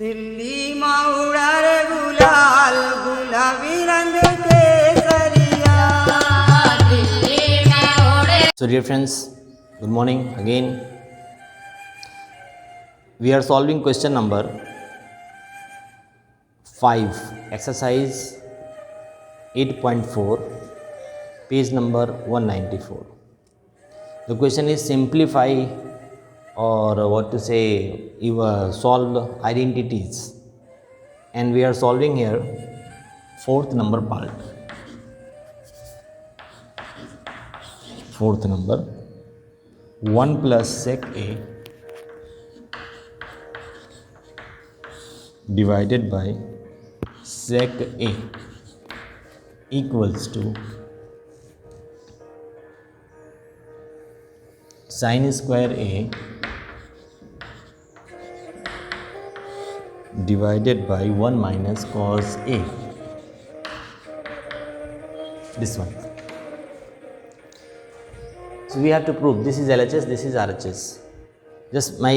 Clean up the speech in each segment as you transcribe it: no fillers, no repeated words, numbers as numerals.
दिल्लीમાં ઉડારે ગુલાલ ગુલાબી રંગ કેસરિયા. So dear friends, good morning again. We are solving question number 5, exercise 8.4, page number 194. The question is simplify or what to say, solve identities, and we are solving here 4th number part. 4th number, 1 plus sec a divided by sec a equals to sin square a divided by 1 minus cos a. This one. So we have to prove this is LHS, this is RHS. Just my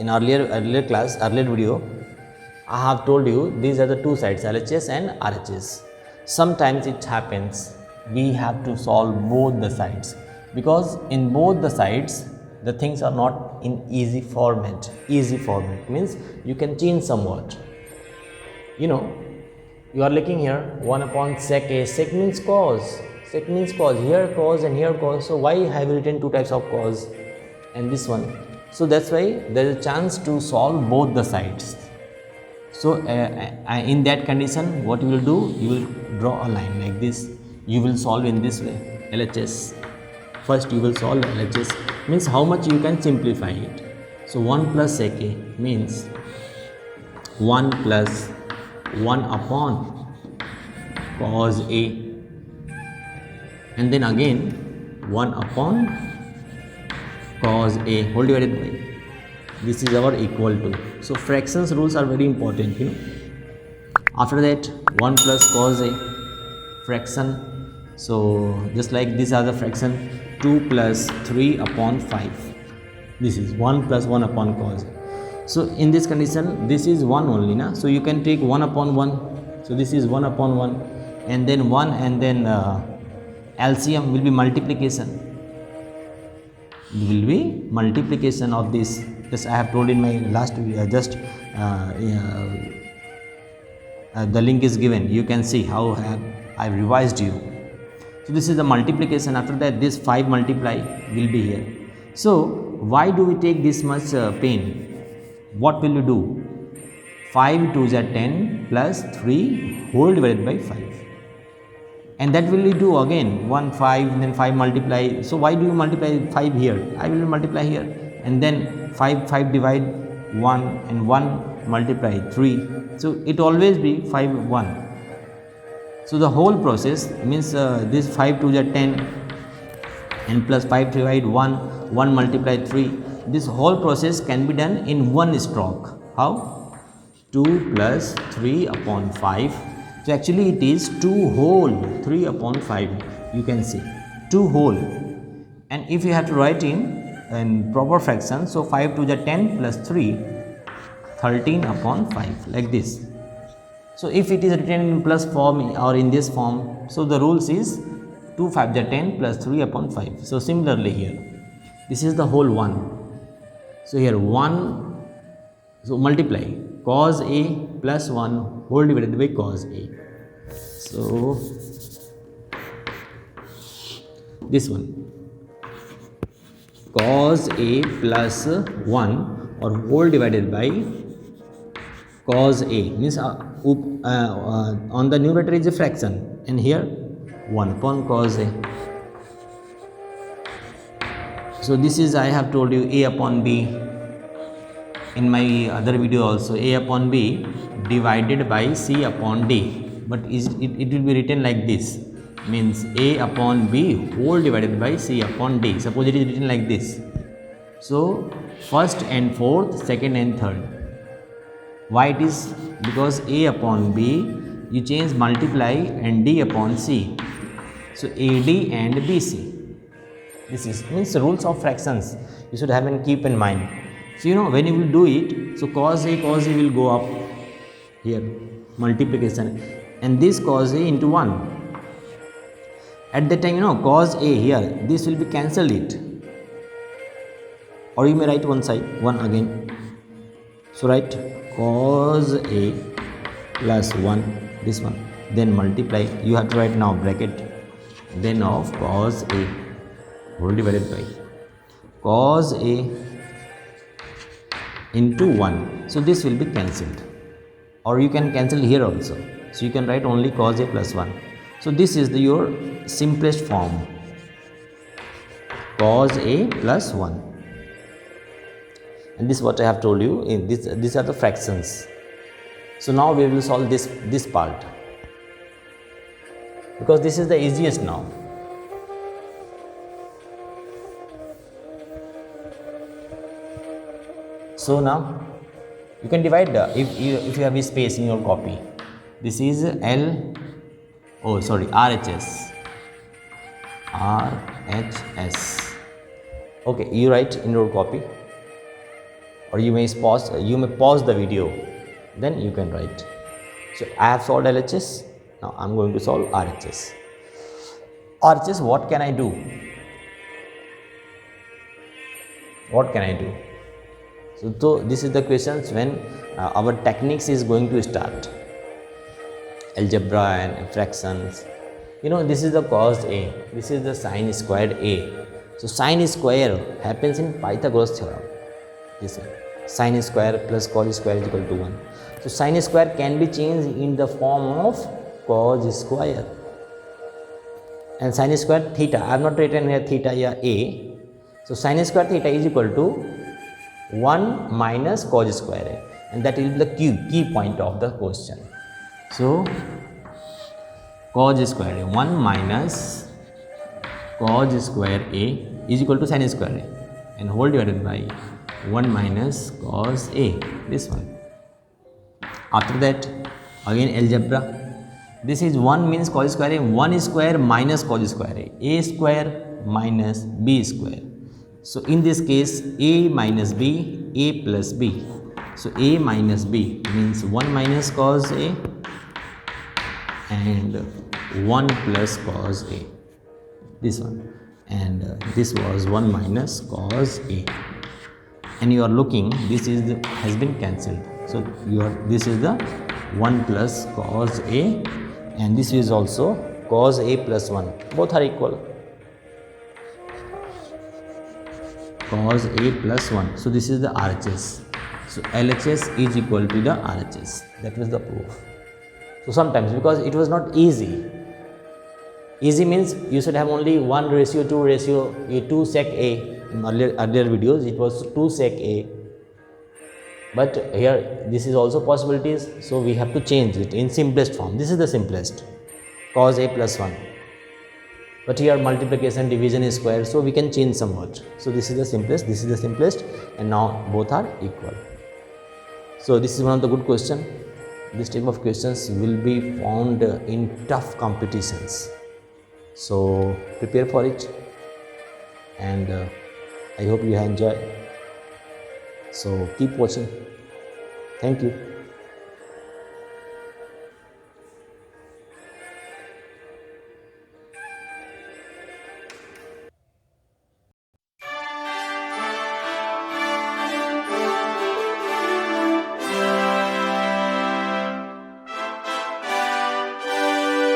in earlier class, earlier video, I have told you these are the two sides, LHS and RHS. Sometimes it happens we have to solve both the sides, because in both the sides the things are not in easy format. Easy format means you can change somewhat. You know, you are looking here 1 upon sec a. Sec means cos. Sec means cos. Here cos and here cos. So why have you written two types of cos and this one? So that's why there is a chance to solve both the sides. So in that condition, what you will do? You will draw a line like this. You will solve in this way. LHS. First you will solve LHS. Means how much you can simplify it. So 1 plus sec a means 1 plus 1 upon cos a, and then again 1 upon cos a whole divided by. This is our equal to. So fractions rules are very important, you know. After that 1 plus cos a fraction. So just like these are the fraction, 2 plus 3 upon 5. This is 1 plus 1 upon cos. So in this condition this is 1 only, na? So you can take 1 upon 1. So this is 1 upon 1, and then 1, and then LCM will be multiplication. It will be multiplication of this. Just I have told in my last video, the link is given. You can see how I revised you. So this is the multiplication. After that this 5 multiply will be here. So why do we take this much pain? What will you do? 5 2s are 10 plus 3 whole divided by 5. And that will you do again 1 5, then 5 multiply. So why do you multiply 5 here? I will multiply here, and then 5 divide 1, and 1 multiply 3. So it always be 5 1. So the whole process means this 5 2s are 10, and plus 5 divide 1 multiply 3. This whole process can be done in one stroke. How? 2 plus 3 upon 5. So actually it is 2 whole 3 upon 5. You can see 2 whole. And if you have to write in proper fraction, so 5 to the 10 plus 3, 13 upon 5, like this. So if it is written in plus form or in this form, so the rules is 2 5 the 10 plus 3 upon 5. So similarly here, this is the whole 1. So here 1, so multiply cos a plus 1 whole divided by cos a. So this one, cos a plus 1 or whole divided by cos a, means on the numerator is a fraction, and here 1 upon cos a. So this is, I have told you, a upon b in my other video also, a upon b divided by c upon d, but it will be written like this, means a upon b whole divided by c upon d. Suppose it is written like this. So first and fourth, second and third. Why it is? Because a upon b you change multiply and d upon c. So ad and bc. This is means rules of fractions you should have and keep in mind. So you know when you will do it, so cos A will go up here, multiplication, and this cos A into 1. At that time, you know, cos A here, this will be cancelled it. Or you may write one side, 1 again. So write cos A plus 1, this one. Then multiply, you have to write now bracket, then of cos A whole divided by cos A into 1. So this will be cancelled. Or you can cancel here also. So you can write only cos A plus 1. So this is your simplest form, cos A plus 1. And this is what I have told you, in these are the fractions. So now we will solve this part, because this is the easiest now. So now you can divide if you have a space in your copy. This is RHS. Okay, you write in your copy, or you may pause the video, then you can write. So I have solved LHS. Now I am going to solve RHS. RHS, what can I do? What can I do? So this is the questions when our techniques is going to start. Algebra and fractions. You know, this is the cos A, this is the sine squared A. So sine square happens in Pythagoras theorem. This one, sine square plus cos square is equal to 1. So sine square can be changed in the form of cos square. And sine square theta, I have not written here theta or A. So sine square theta is equal to 1 minus cos square A, and that will be the key point of the question. So cos square A, 1 minus cos square A is equal to sine square A, and whole divided by 1 minus cos A, this one. After that, again algebra. This is 1 means cos square A, 1 square minus cos square A square minus B square. So in this case, A minus B, A plus B. So A minus B means 1 minus cos A and 1 plus cos A, this one, and this was 1 minus cos A. And you are looking, this is has been cancelled. So this is the 1 plus cos A, and this is also cos A plus 1. Both are equal. Cos A plus 1. So this is the RHS. So LHS is equal to the RHS. That was the proof. So sometimes, because it was not easy. Easy means you should have only 1:2 2 sec A. In earlier videos it was 2 sec A. But here this is also possibilities. So we have to change it in simplest form. This is the simplest. Cos A plus 1. But here multiplication, division is square, so we can change somewhat. So this is the simplest, this is the simplest, and now both are equal. So this is one of the good question. This type of questions will be found in tough competitions. So prepare for it, and I hope you enjoy. So keep watching. Thank you.